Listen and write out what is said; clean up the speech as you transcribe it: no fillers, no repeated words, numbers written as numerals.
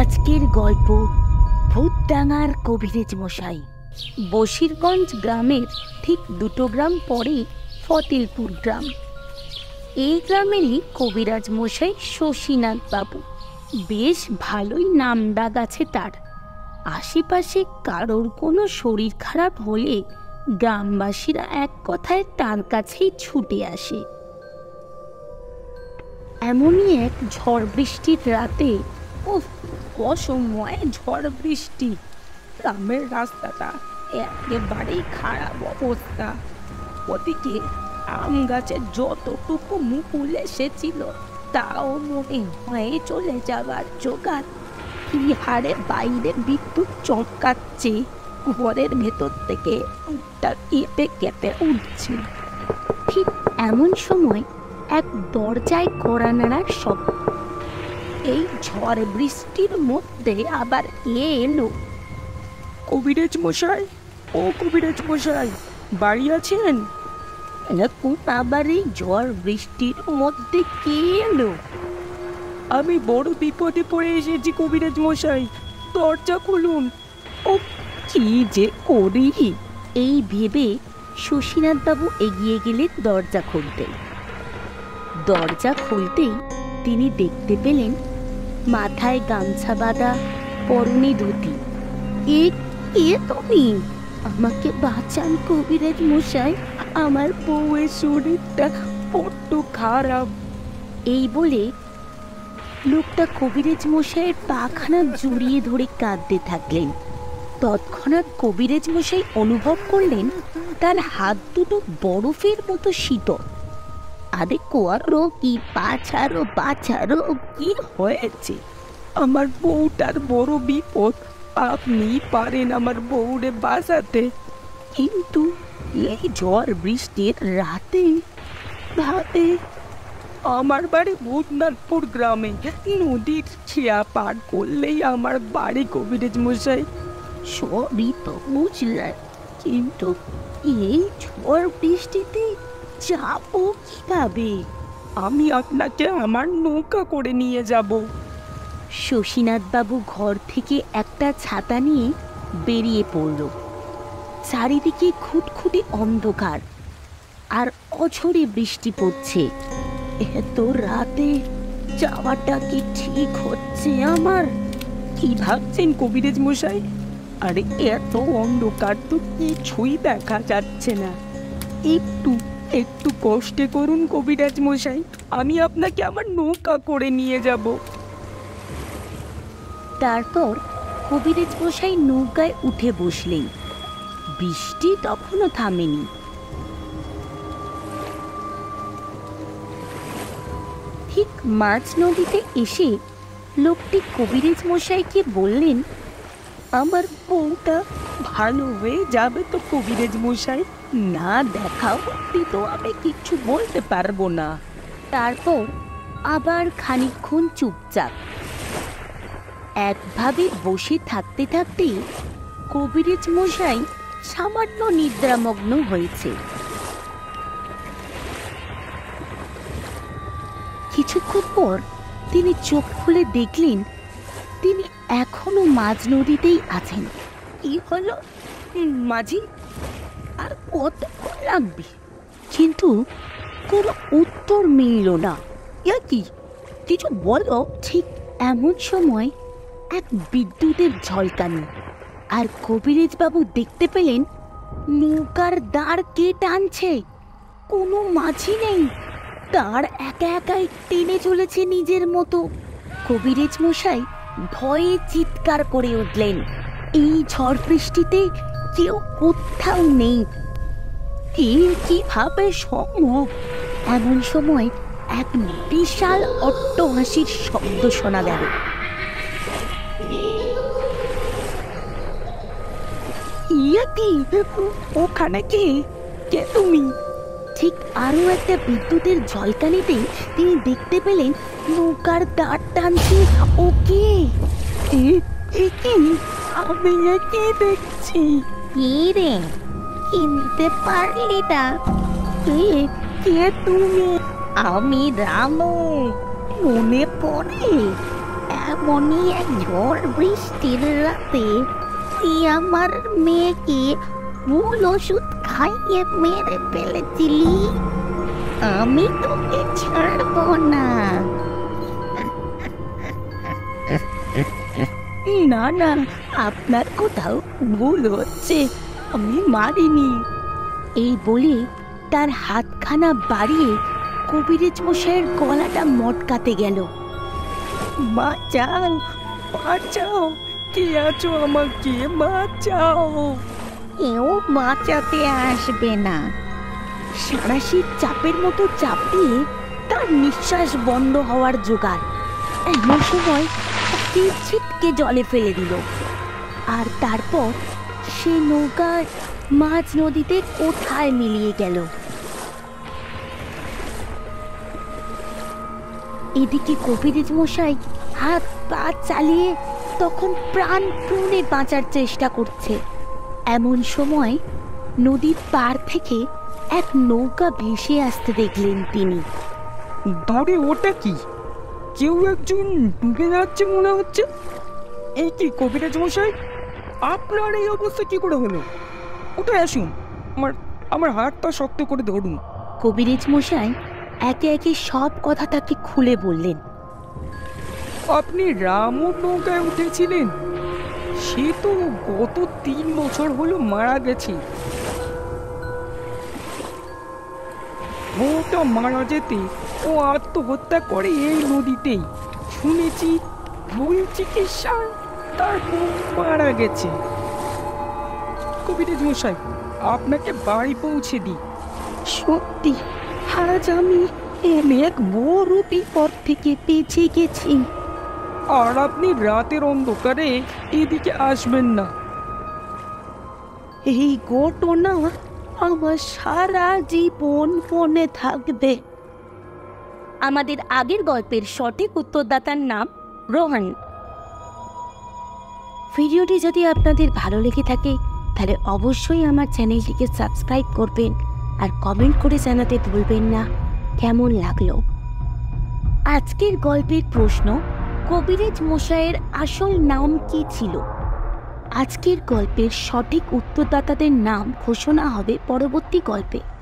আজকের গল্প ভূতডাঙার কবিরাজ মশাই। বশিরগঞ্জ গ্রামের ঠিক 2 গ্রাম পরে ফতেলপুর গ্রাম। এই গ্রামেরই কবিরাজ মশাই শশীনাথ বাবু। বেশ ভালোই নামডাক আছে তার। আশেপাশে কারোর কোনো শরীর খারাপ হলে গ্রামবাসীরা এক কথায় তার কাছেই ছুটে আসে। এমনই এক ঝড় বৃষ্টির রাতে, অসময়ে ঝড় বৃষ্টি, গ্রামের রাস্তাটা একেবারেই খারাপ অবস্থা। ওদিকে আম গাছের যতটুকু মুকুল এসেছিল তাও মনে হয়ে চলে যাবার জোগাড়। কি হারে বাইরে বিদ্যুৎ চমকাচ্ছে, ঘরের ভেতর থেকে কেঁপে কেঁপে উঠছে। ঠিক এমন সময় এক দরজায় কড়া নাড়ার শব্দ। এই ঝড় বৃষ্টির মধ্যে আবার এলো। কবিরাজ মশাই, ও কবিরাজ মশাই, বাড়ি আছেন? এখন আবার এই ঝড় বৃষ্টির মধ্যে কে এলো? আমি বড় বিপদে পড়ে এসেছি কবিরাজ মশাই, দরজা খুলুন। ও কি যে করি! এই ভেবে শশীনাথবাবু এগিয়ে গেলেন দরজা খুলতে। দরজা খুলতেই তিনি দেখতে পেলেন মাথায় গামছা বাঁধা, পরনে ধুতি। এ তুমি, আমাকে বাঁচান কবিরাজ মশাই, আমার বউয়ের শরীরটা বড্ড খারাপ। এই বলে লোকটা কবিরাজ মশাইয়ের পাখানা জড়িয়ে ধরে কাঁদতে থাকলেন। তৎক্ষণাৎ কবিরাজ মশাই অনুভব করলেন তার হাত দুটো বরফের মতো শীতল। আরে কোয়ারো কি, বাঁচারো, কি হয়েছে? আমার বউটার বড় বিপদ, আপনি পারেন আমার বউরে বাঁচাতে। কিন্তু এই ঝড় বৃষ্টির রাতে আমার বাড়ি ভূতনাথপুর গ্রামে, নদীর ছিয়া পার করলেই আমার বাড়ি কবিরাজ মশাই। সবই তো বুঝলেন, কিন্তু এই ঝড় বৃষ্টিতে যাবো কিভাবে? আমি আপনাকে আমার নৌকা করে নিয়ে যাব। শশীনাথবাবু ঘর থেকে একটা ছাতা নিয়ে বেরিয়ে পড়ল। চারিদিকে খুটখুটে অন্ধকার আর অঝরে বৃষ্টি পড়ছে। এত রাতে যাওয়াটা কি ঠিক হচ্ছে আমার? কি ভাবছেন কবিরাজ মশাই? আরে এত অন্ধকার তো কিছুই দেখা যাচ্ছে না। একটু কষ্টে করুন কবিরাজ মশাই, আমি আপনাকে আমার নৌকা করে নিয়ে যাব। তারপর কবিরাজ মশাই নৌকায় উঠে বসলেন। বৃষ্টি তখনও থামেনি। ঠিক মাঝ নদীতে এসে লোকটি কবিরাজ মশাইকে বললেন, আমার বউটা ভালো হয়ে যাবে তো কবিরাজ মশাই? না দেখা অব্দি তো আমি কিছু বলতে পারবো না। তারপর আবার খানিকক্ষণ চুপচাপ। একভাবে বসে থাকতে থাকতে কবিরাজ মশাই সামান্য নিদ্রামগ্ন হয়েছে। কিছুক্ষণ পর তিনি চোখ খুলে দেখলেন তিনি এখনো মাঝ নদীতেই আছেন। কি হলো মাঝি, আর কতক্ষণ লাগবে? কিন্তু কোনো উত্তর মিলল না। কি, কিছু বলো। ঠিক এমন সময় এক বিদ্যুতের ঝলকানি, আর কবিরাজ বাবু দেখতে পেলেন নৌকার দাঁড় কে টানছে। কোনো মাঝি নেই, দাঁড় একা একাই টেনে চলেছে নিজের মতো। কবিরাজ মশাই ভয়ে চিৎকার করে উঠলেন। এই ঝড় বৃষ্টিতে কেউ কোথাও নেই, কিভাবে সম্ভব? এমন সময় এক বিশাল অট্টহাসির শব্দ শোনা গেল। ওখানে কে তুমি? ঠিক আরো একটা বিদ্যুতের ঝলকানিতে তিনি দেখতে পেলেন নৌকার দাঁড় টানছে ওকে। আমি একে দেখছি। কে রে, চিনতে পারলি না? কে তুমি? আমি রামু। মনে পড়ে? এমনই এক ঝড় বৃষ্টির রাতে তুই আমার মেয়েকে ভুল ওষুধ খাইয়ে মেরে ফেলেছিলি। আমি তোকে ছাড়বো না। না না, আপনার কোথাও ভুল হচ্ছে, আমি মারিনি। এই বলে তার হাতখানা বাড়িয়ে কবিরাজ মশাইয়ের গলাটা মটকাতে গেল। বাঁচাও, বাঁচাও, কে আছো, আমাকে বাঁচাও। কেউ বাঁচাতে আসবে না। সাঁড়াশির চাপের মতো চাপ দিয়ে তার নিঃশ্বাস বন্ধ হওয়ার জোগাড়। এমন সময় তাকে ছিটকে জলে ফেলে দিল। আর তারপর সে নৌকার মাঝ নদীতে কোথায় মিলিয়ে গেল। এদিকে কবিরাজ মশাই হাত পা চালিয়ে তখন প্রাণপণে বাঁচার চেষ্টা করছে। এমন সময় নদীর পাড় থেকে এক নৌকা ভেসে আসতে দেখলেন তিনি। ধরে ওটা কি? কেউ একজন ডুবে যাচ্ছে মনে হচ্ছে। এই কি কবিরাজ মশাই, আপনার এই অবস্থা কি করে হলো? ওটা আসুন, আমার আমার হাতটা শক্ত করে ধরুন। কবিরাজ মশাই একে একে সব কথা তাকে খুলে বললেন। আপনি রামুর নৌকায় উঠেছিলেন, সে তো গত 3 বছর হলো মারা গেছে। ওটা মারা যেতে ও আত্মহত্যা করে এই নদীতেই। শুনেছি ভুল চিকিৎসায় তার বউ মারা গেছে। কবিরাজ মশাই, আপনাকে বাড়ি পৌঁছে দিই। সত্যি আজ আমি এক বড় বিপদ থেকে বেঁচে গেছি। আর আপনি রাতের অন্ধকারে এদিকে আসবেন না। এই ঘটনা আমার সারা জীবন মনে থাকবে। আমাদের আগের গল্পের সঠিক উত্তরদাতার নাম রোহন। ভিডিওটি যদি আপনাদের ভালো লেগে থাকে তাহলে অবশ্যই আমার চ্যানেলটিকে সাবস্ক্রাইব করবেন আর কমেন্ট করে জানাতে ভুলবেন না কেমন লাগলো। আজকের গল্পের প্রশ্ন, কবিরাজ মশাইয়ের আসল নাম কি ছিল? আজকের গল্পের সঠিক উত্তরদাতাদের নাম ঘোষণা হবে পরবর্তী গল্পে।